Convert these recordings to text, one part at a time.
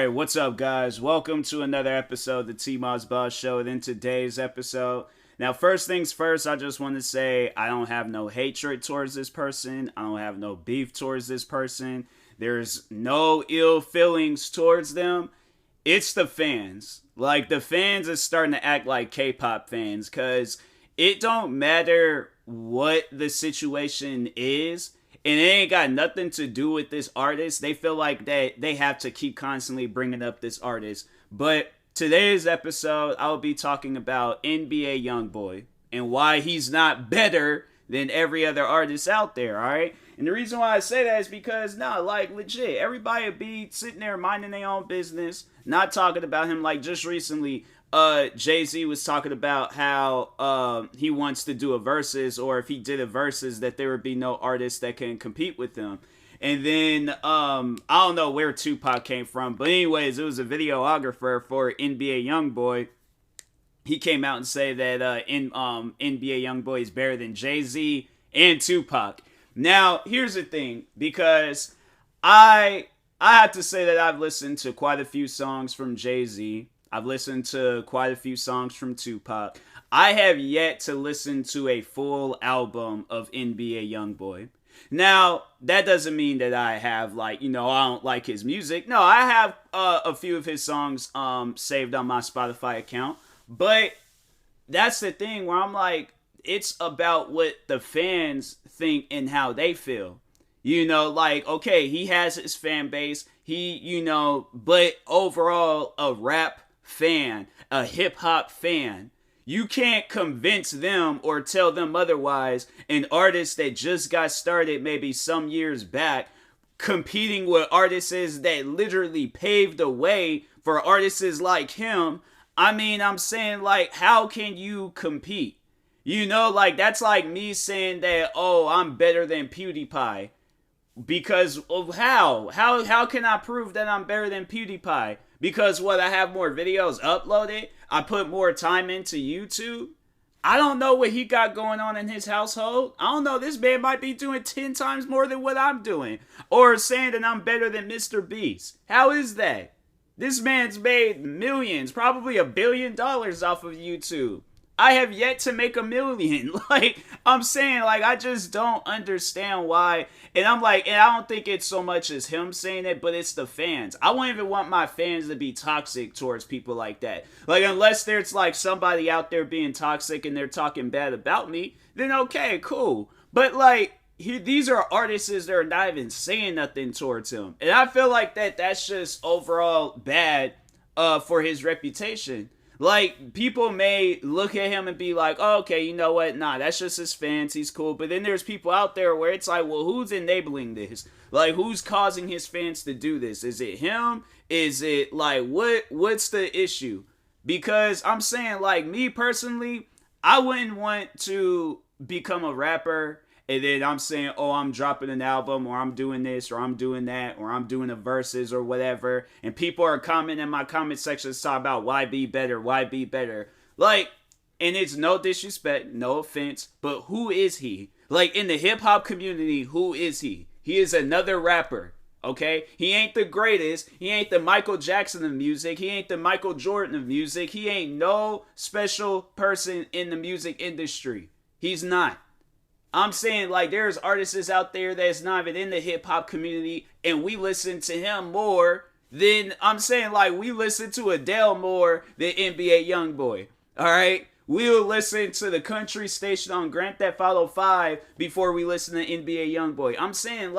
Alright, what's up, guys? Welcome to another episode of the TMossBoss Show. And in today's episode, now, first things first, I just want to say I don't have no hatred towards this person. I don't have no beef towards this person. There's no ill feelings towards them. It's the fans. Like, the fans are starting to act like K-pop fans, because it don't matter what the situation is, and it ain't got nothing to do with this artist. They feel like that they have to keep constantly bringing up this artist. But today's episode, I'll be talking about NBA YoungBoy and why he's not better than every other artist out there, alright? And the reason why I say that is because, like, legit, everybody be sitting there minding their own business, not talking about him. Like, just recently, Jay-Z was talking about how he wants to do a versus, or if he did a versus, that there would be no artist that can compete with him. And then, I don't know where Tupac came from, but anyways, it was a videographer for NBA YoungBoy. He came out and said that NBA YoungBoy is better than Jay-Z and Tupac. Now, here's the thing, because I have to say that I've listened to quite a few songs from Jay-Z. I've listened to quite a few songs from Tupac. I have yet to listen to a full album of NBA YoungBoy. Now, that doesn't mean that I have, I don't like his music. No, I have a few of his songs saved on my Spotify account. But that's the thing where I'm like, it's about what the fans think and how they feel. Okay, he has his fan base. But overall, a rap fan, a hip-hop fan, you can't convince them or tell them otherwise. An artist that just got started maybe some years back, competing with artists that literally paved the way for artists like him. I'm saying, how can you compete? That's like me saying that, oh, I'm better than PewDiePie. Because of how? How can I prove that I'm better than PewDiePie? Because I have more videos uploaded? I put more time into YouTube? I don't know what he got going on in his household. I don't know, this man might be doing 10 times more than what I'm doing. Or saying that I'm better than Mr. Beast. How is that? This man's made millions, probably $1 billion off of YouTube. I have yet to make $1 million. I'm saying, I just don't understand why. And and I don't think it's so much as him saying it, but it's the fans. I wouldn't even want my fans to be toxic towards people like that. Unless there's, somebody out there being toxic and they're talking bad about me, then okay, cool. But, these are artists that are not even saying nothing towards him. And I feel like that's just overall bad for his reputation. People may look at him and be like, oh, okay, you know what? Nah, that's just his fans. He's cool. But then there's people out there where it's like, well, who's enabling this? Who's causing his fans to do this? Is it him? Is it, what's the issue? Because I'm saying, me personally, I wouldn't want to become a rapper and then I'm saying, oh, I'm dropping an album, or I'm doing this, or I'm doing that, or I'm doing a verses, or whatever. And people are commenting in my comment section talking about why be better, why be better. And it's no disrespect, no offense, but who is he? In the hip-hop community, who is he? He is another rapper, okay? He ain't the greatest. He ain't the Michael Jackson of music. He ain't the Michael Jordan of music. He ain't no special person in the music industry. He's not. I'm saying, there's artists out there that's not even in the hip-hop community, and we listen to him more than, we listen to Adele more than NBA YoungBoy, alright? We'll listen to the country station on Grand Theft Auto 5 before we listen to NBA YoungBoy. I'm saying,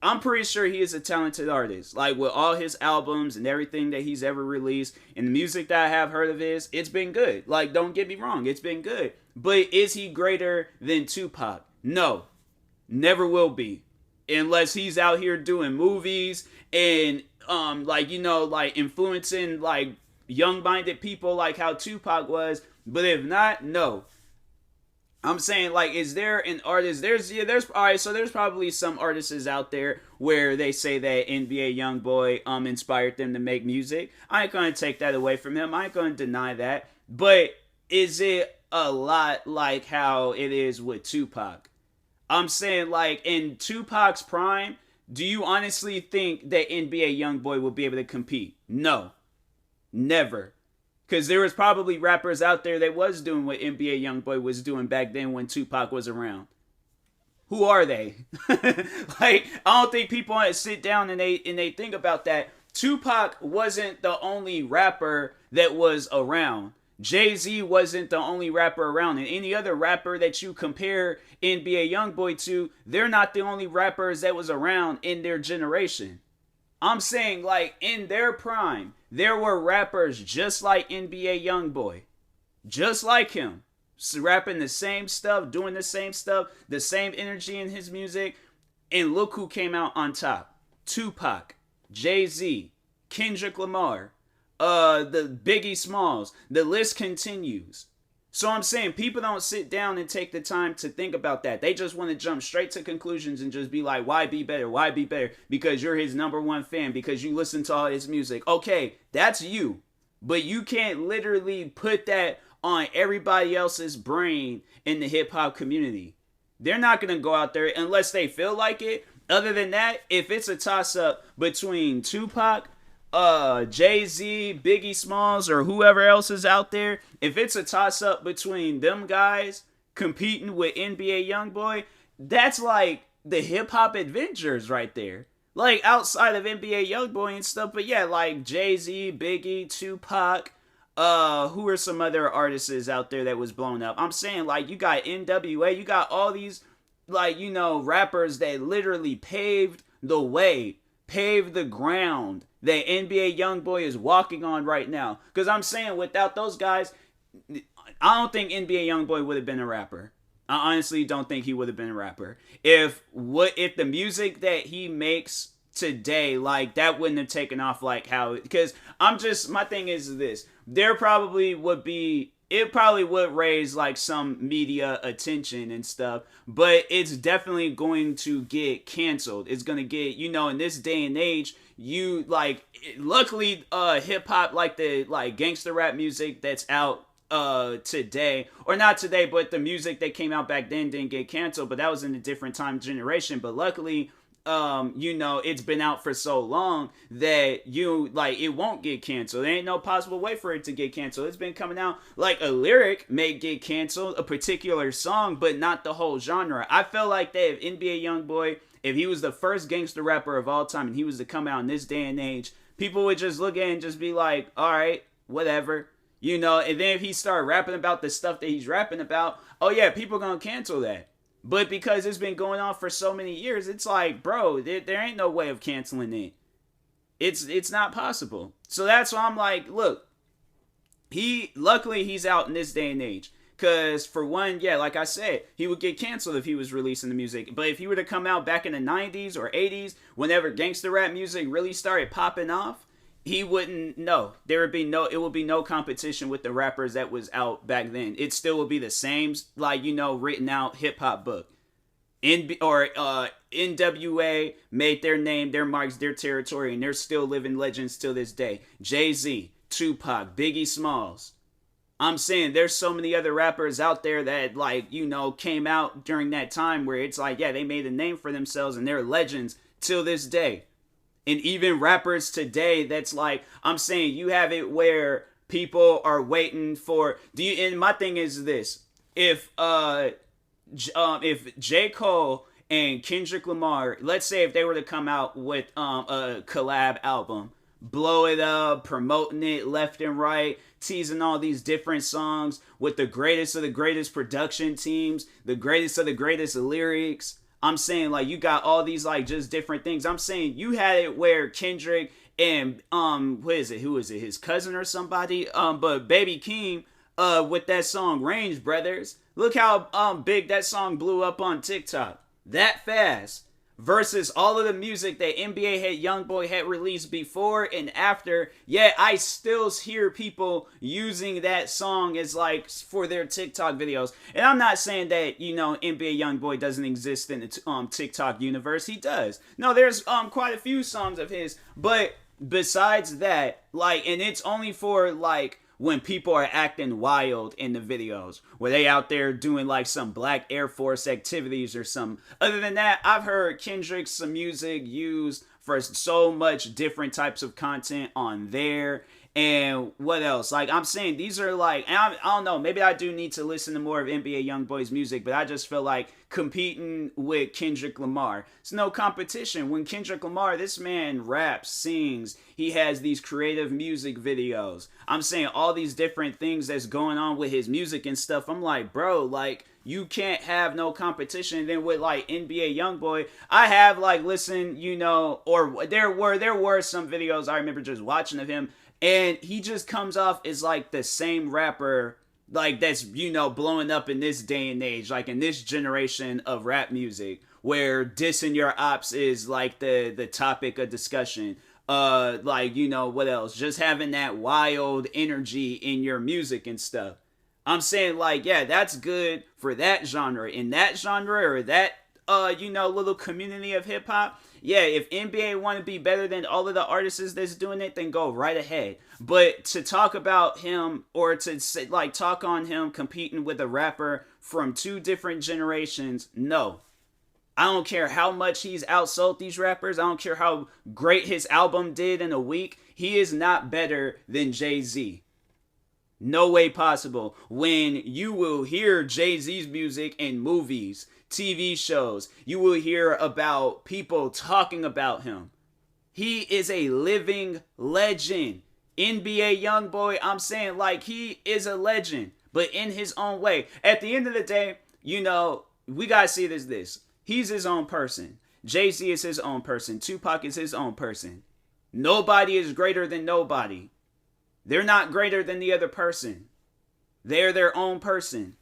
I'm pretty sure he is a talented artist. With all his albums and everything that he's ever released, and the music that I have heard of his, it's been good. Don't get me wrong, it's been good. But is he greater than Tupac? No. Never will be. Unless he's out here doing movies and, influencing, young-minded people like how Tupac was. But if not, no. I'm saying, is there an artist? There's probably some artists out there where they say that NBA YoungBoy inspired them to make music. I ain't gonna take that away from him. I ain't gonna deny that. But is it a lot like how it is with Tupac? I'm saying, in Tupac's prime, Do you honestly think that NBA YoungBoy will be able to compete? No, never. Because there was probably rappers out there that was doing what NBA YoungBoy was doing back then when Tupac was around. Who are they? Like, I don't think people sit down and they think about that. Tupac wasn't the only rapper that was around. Jay-Z wasn't the only rapper around. And any other rapper that you compare NBA YoungBoy to, they're not the only rappers that was around in their generation. I'm saying, like, in their prime, there were rappers just like NBA YoungBoy. Just like him. Rapping the same stuff, doing the same stuff, the same energy in his music. And look who came out on top. Tupac, Jay-Z, Kendrick Lamar, the Biggie Smalls. The list continues. So I'm saying people don't sit down and take the time to think about that. They just want to jump straight to conclusions and just be like, why be better? Why be better? Because you're his number one fan, because you listen to all his music. Okay, that's you. But you can't literally put that on everybody else's brain in the hip hop community. They're not going to go out there unless they feel like it. Other than that, if it's a toss up between Tupac, Jay-Z, Biggie Smalls, or whoever else is out there, if it's a toss up between them guys competing with NBA YoungBoy, that's like the hip hop Avengers right there. Like outside of NBA YoungBoy and stuff, but yeah, like Jay-Z, Biggie, Tupac, who are some other artists out there that was blown up? I'm saying, like, you got NWA, you got all these, like, you know, rappers that literally paved the way, paved the ground that NBA YoungBoy is walking on right now. Because I'm saying, without those guys, I don't think NBA YoungBoy would have been a rapper. I honestly don't think he would have been a rapper. If the music that he makes today, like, that wouldn't have taken off like how, because my thing is this, there probably would be, it probably would raise like some media attention and stuff, but it's definitely going to get canceled. It's going to get, you know, in this day and age, you like, luckily hip hop, like the like gangster rap music that's out today, or not today, but the music that came out back then didn't get canceled, but that was in a different time generation. But luckily, you know, it's been out for so long that it won't get canceled. There ain't no possible way for it to get canceled. It's been coming out, like, a lyric may get canceled, a particular song, but not the whole genre. I feel like that if NBA YoungBoy, if he was the first gangster rapper of all time and he was to come out in this day and age, people would just look at it and just be like, all right, whatever. You know, and then if he started rapping about the stuff that he's rapping about, oh yeah, people gonna cancel that. But because it's been going on for so many years, it's like, bro, there ain't no way of canceling it. It's not possible. So that's why I'm like, look, luckily he's out in this day and age. Because for one, yeah, like I said, he would get canceled if he was releasing the music. But if he were to come out back in the 90s or 80s, whenever gangster rap music really started popping off, he wouldn't know. It would be no competition with the rappers that was out back then. It still would be the same, like, you know, written out hip hop book. NWA made their name, their marks, their territory, and they're still living legends till this day. Jay-Z, Tupac, Biggie Smalls. I'm saying there's so many other rappers out there that, like, you know, came out during that time where it's like, yeah, they made a name for themselves and they're legends till this day. And even rappers today, that's like, I'm saying you have it where people are waiting for, and my thing is this, if J. Cole and Kendrick Lamar, let's say if they were to come out with a collab album, blow it up, promoting it left and right, teasing all these different songs with the greatest of the greatest production teams, the greatest of the greatest lyrics, I'm saying, like, you got all these, like, just different things. I'm saying you had it where Kendrick and, who is it? His cousin or somebody? But Baby Keem, with that song, Range Brothers. Look how, big that song blew up on TikTok. That fast. Versus all of the music that NBA YoungBoy had released before and after. Yeah, I still hear people using that song as, like, for their TikTok videos. And I'm not saying that, you know, NBA YoungBoy doesn't exist in the TikTok universe. He does. No, there's quite a few songs of his. But besides that, like, and it's only for, like, when people are acting wild in the videos, where they out there doing like some Black Air Force activities or some. Other than that, I've heard Kendrick's music used for so much different types of content on there. And what else? Like, I'm saying, these are like, and I don't know, maybe I do need to listen to more of NBA Youngboy's music, but I just feel like competing with Kendrick Lamar, it's no competition. When Kendrick Lamar, this man raps, sings, he has these creative music videos. I'm saying all these different things that's going on with his music and stuff. I'm like, bro, like, you can't have no competition. And then with like NBA Youngboy, I have like listened, you know, or there were some videos I remember just watching of him. And he just comes off as like the same rapper, like that's, you know, blowing up in this day and age, like in this generation of rap music, where dissing your ops is like the topic of discussion. Like, you know, what else? Just having that wild energy in your music and stuff. I'm saying, like, yeah, that's good for that genre. In that genre or that, you know, little community of hip hop, yeah, if NBA want to be better than all of the artists that's doing it, then go right ahead. But to talk about him or to say, like talk on him competing with a rapper from two different generations, no. I don't care how much he's outsold these rappers. I don't care how great his album did in a week. He is not better than Jay-Z. No way possible. When you will hear Jay-Z's music in movies, TV shows, you will hear about people talking about him. He is a living legend. NBA Youngboy, I'm saying, like, he is a legend, but in his own way. At the end of the day, you know, we gotta see it as this. He's his own person. Jay-Z is his own person. Tupac is his own person. Nobody is greater than nobody. They're not greater than the other person. They're their own person.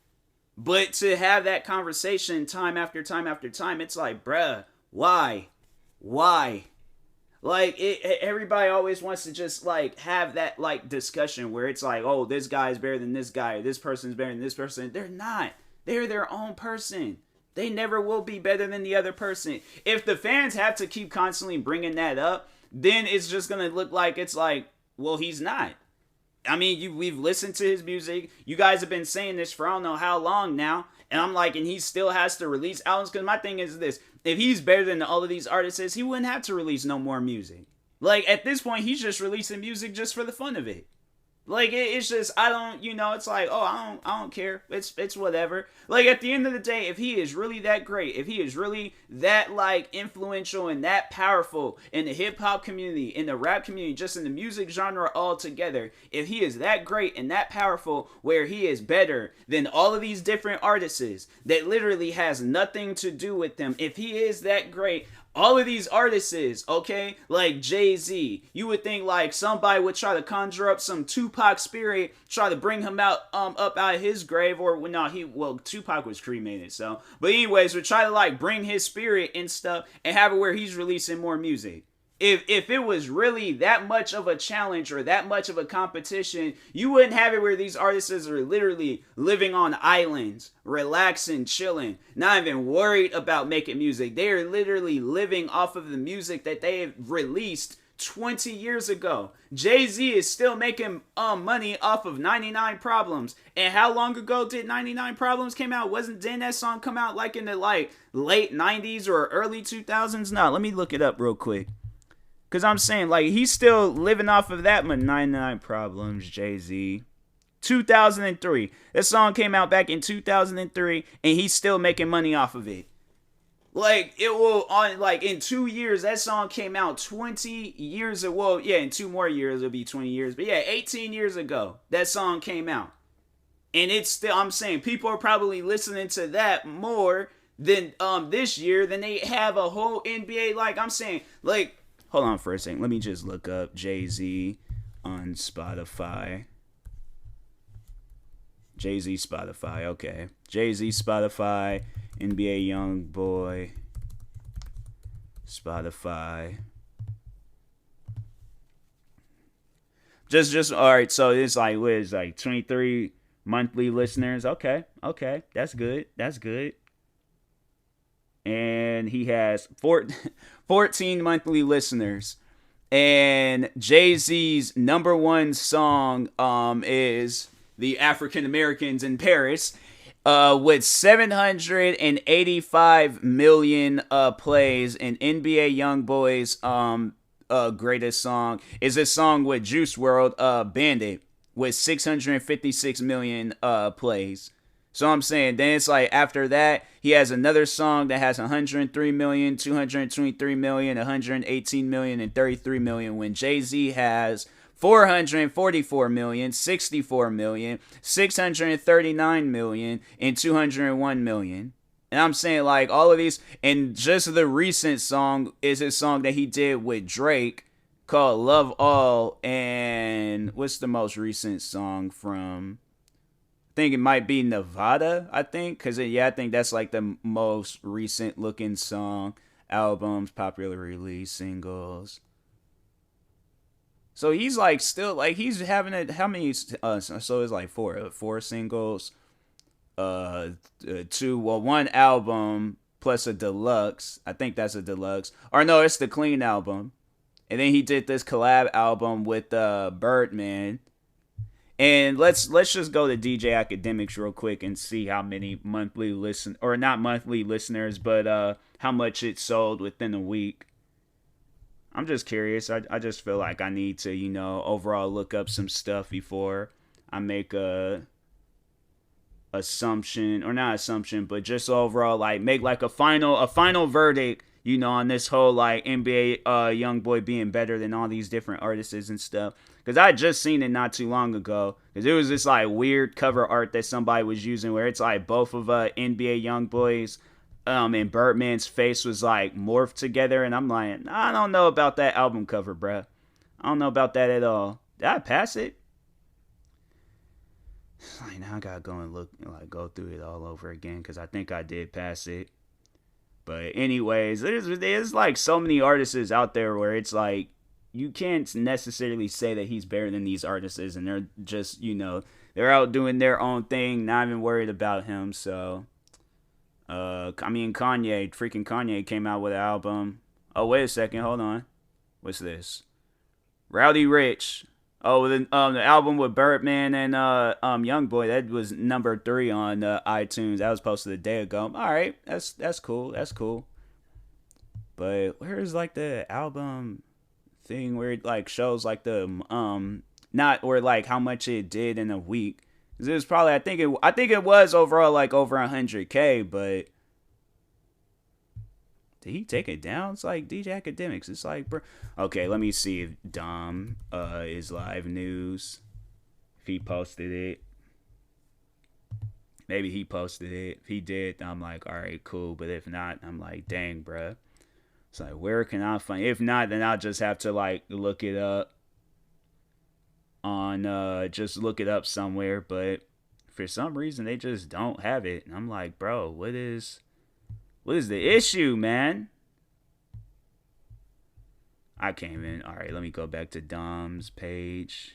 But to have that conversation time after time after time, it's like, bruh, why? Why? Like, everybody always wants to just, like, have that, like, discussion where it's like, oh, this guy is better than this guy, this person's better than this person. They're not. They're their own person. They never will be better than the other person. If the fans have to keep constantly bringing that up, then it's just going to look like it's like, well, he's not. I mean, we've listened to his music. You guys have been saying this for I don't know how long now. And I'm like, and he still has to release albums. Because my thing is this. If he's better than all of these artists, he wouldn't have to release no more music. Like, at this point, he's just releasing music just for the fun of it. Like, it's just, I don't, you know, it's like, oh, I don't care. It's whatever. Like, at the end of the day, if he is really that great, if he is really that, like, influential and that powerful in the hip-hop community, in the rap community, just in the music genre altogether, if he is that great and that powerful where he is better than all of these different artists that literally has nothing to do with them, if he is that great, all of these artists, okay, like Jay-Z, you would think like somebody would try to conjure up some Tupac spirit, try to bring him out, up out of his grave, or no, Tupac was cremated, so, but anyways, would try to like bring his spirit and stuff, and have it where he's releasing more music. If it was really that much of a challenge or that much of a competition, you wouldn't have it where these artists are literally living on islands, relaxing, chilling, not even worried about making music. They are literally living off of the music that they have released 20 years ago. Jay-Z is still making money off of 99 Problems. And how long ago did 99 Problems came out? Didn't that song come out like in the like late 90s or early 2000s? No, let me look it up real quick. Because I'm saying, like, he's still living off of that 99 Problems, Jay-Z. 2003. That song came out back in 2003, and he's still making money off of it. Like, it will, in 2 years, that song came out 20 years ago. Well, yeah, in 2 more years, it'll be 20 years. But yeah, 18 years ago, that song came out. And it's still, I'm saying, people are probably listening to that more than this year than they have a whole NBA. Like, I'm saying, like, hold on for a second. Let me just look up Jay-Z on Spotify. Jay-Z Spotify, okay. Jay-Z Spotify, NBA Youngboy, Spotify. Just all right. So it's like what is like 23 monthly listeners. Okay, that's good. And he has 14 monthly listeners. And Jay-Z's number one song is the African Americans in Paris, with 785 million plays. And NBA YoungBoy's greatest song is a song with Juice WRLD, Bandit, with 656 million plays. So I'm saying, then it's like after that, he has another song that has 103 million, 223 million, 118 million, and 33 million, when Jay-Z has 444 million, 64 million, 639 million, and 201 million. And I'm saying, like, all of these, and just the recent song is a song that he did with Drake called Love All. And what's the most recent song from? I think it might be Nevada, I think. Because, I think that's like the most recent looking song. Albums, popular release, singles. So he's like still, like, he's having it. How many? So it's like four singles. One album plus a deluxe. I think that's a deluxe. Or no, it's the clean album. And then he did this collab album with Birdman. And let's just go to DJ Academics real quick and see how many monthly not monthly listeners, but how much it sold within a week. I'm just curious. I just feel like I need to, overall look up some stuff before I make a assumption, or not assumption, but just overall, like, make like a final verdict, on this whole, like, NBA YoungBoy being better than all these different artists and stuff. Because I just seen it not too long ago. Because it was this, like, weird cover art that somebody was using where it's like both of NBA YoungBoy's and Birdman's face was like morphed together, and I'm like, I don't know about that album cover, bruh. I don't know about that at all. Did I pass it? Like, now I gotta go and go through it all over again, because I think I did pass it. But anyways, there's like so many artists out there where it's like you can't necessarily say that he's better than these artists, and they're just, they're out doing their own thing, not even worried about him. So Kanye came out with an album. Oh, wait a second, hold on. What's this? Rowdy Rich. Oh, the album with Birdman and YoungBoy, that was number 3 on iTunes. That was posted a day ago. All right, that's cool. That's cool. But where's like the album thing where it like shows like the not, or like how much it did in a week? It was probably, I think it was overall like over 100K, but did he take it down? It's like DJ Academics. It's like, bro. Okay, let me see if Dom is live news. If he posted it. Maybe he posted it. If he did, I'm like, all right, cool. But if not, I'm like, dang, bruh. It's like, where can I find? If not, then I'll just have to like look it up on just look it up somewhere. But for some reason they just don't have it. And I'm like, bro, what is the issue, man? I can't even. All right, let me go back to Dom's page.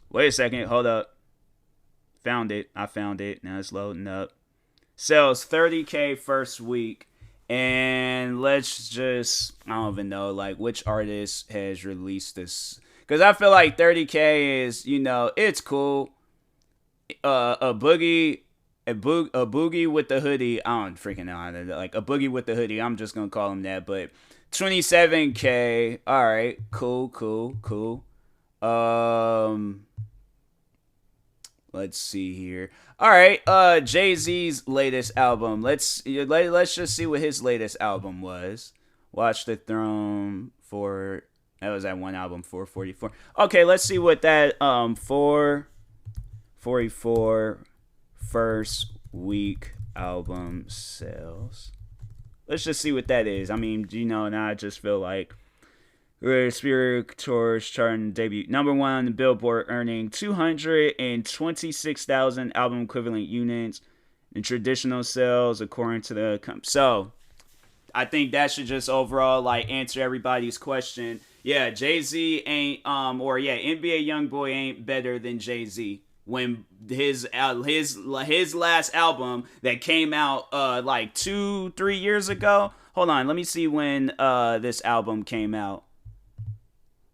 Wait a second, hold up. Found it. I found it. Now it's loading up. Sells 30K first week. And let's just, I don't even know, like, which artist has released this. Because I feel like 30K is, it's cool. A boogie with the hoodie. I don't freaking know how to, like, a boogie with the hoodie. I'm just going to call him that. But 27K. All right. Cool. Let's see here. All right, Jay-Z's latest album. Let's just see what his latest album was. Watch the Throne for, that was that one album, 444. Okay, let's see what that 444 first week album sells. Let's just see what that is. I mean, now I just feel like Spirit Tours charting debut number 1 on the Billboard, earning 226,000 album equivalent units in traditional sales, according to the so I think that should just overall like answer everybody's question. Yeah, Jay-Z ain't NBA YoungBoy ain't better than Jay-Z. When his last album that came out like 2-3 years ago. hold on, let me see when this album came out.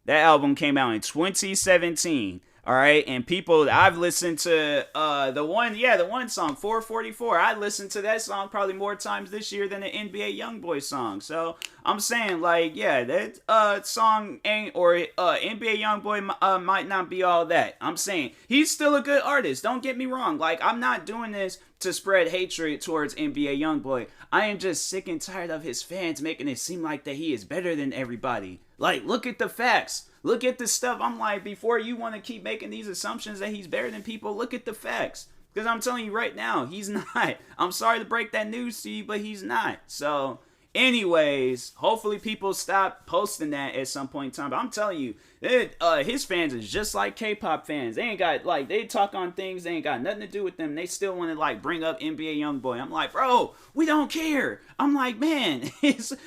That album came out in 2017. All right, and people, I've listened to the one song, 444. I listened to that song probably more times this year than the NBA YoungBoy song. So I'm saying, like, yeah, that song ain't, or NBA YoungBoy might not be all that. I'm saying he's still a good artist. Don't get me wrong. Like, I'm not doing this to spread hatred towards NBA YoungBoy. I am just sick and tired of his fans making it seem like that he is better than everybody. Like, look at the facts. Look at the stuff. I'm like, before you want to keep making these assumptions that he's better than people, look at the facts. Because I'm telling you right now, he's not. I'm sorry to break that news to you, but he's not. So, anyways, hopefully people stop posting that at some point in time. But I'm telling you, his fans is just like K-pop fans. They ain't got, like, they talk on things, they ain't got nothing to do with them. They still want to, like, bring up NBA YoungBoy. I'm like, bro, we don't care. I'm like, man,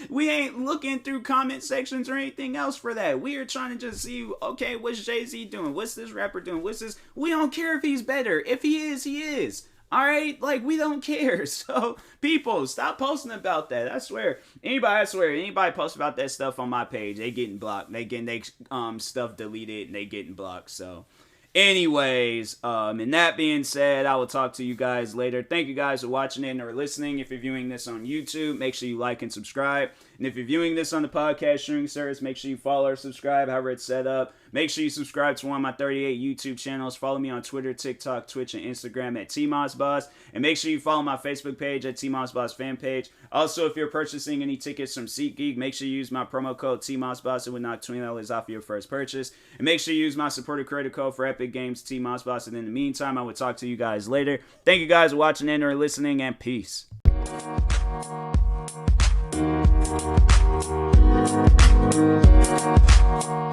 we ain't looking through comment sections or anything else for that. We are trying to just see, okay, what's Jay-Z doing? What's this rapper doing? What's this? We don't care if he's better. If he is, he is. All right, like, we don't care. So people, stop posting about that. I swear, anybody posts about that stuff on my page, they getting blocked. They getting they stuff deleted and they getting blocked. So anyways, and that being said, I will talk to you guys later. Thank you guys for watching it or listening. If you're viewing this on YouTube, make sure you like and subscribe. And if you're viewing this on the podcast streaming service, make sure you follow or subscribe, however it's set up. Make sure you subscribe to one of my 38 YouTube channels. Follow me on Twitter, TikTok, Twitch, and Instagram at TMossBoss. And make sure you follow my Facebook page at TMossBoss fan page. Also, if you're purchasing any tickets from SeatGeek, make sure you use my promo code TMossBoss. It would knock $20 off your first purchase. And make sure you use my supported creator code for Epic Games, TMossBoss. And in the meantime, I will talk to you guys later. Thank you guys for watching and or listening, and peace. We'll be right back.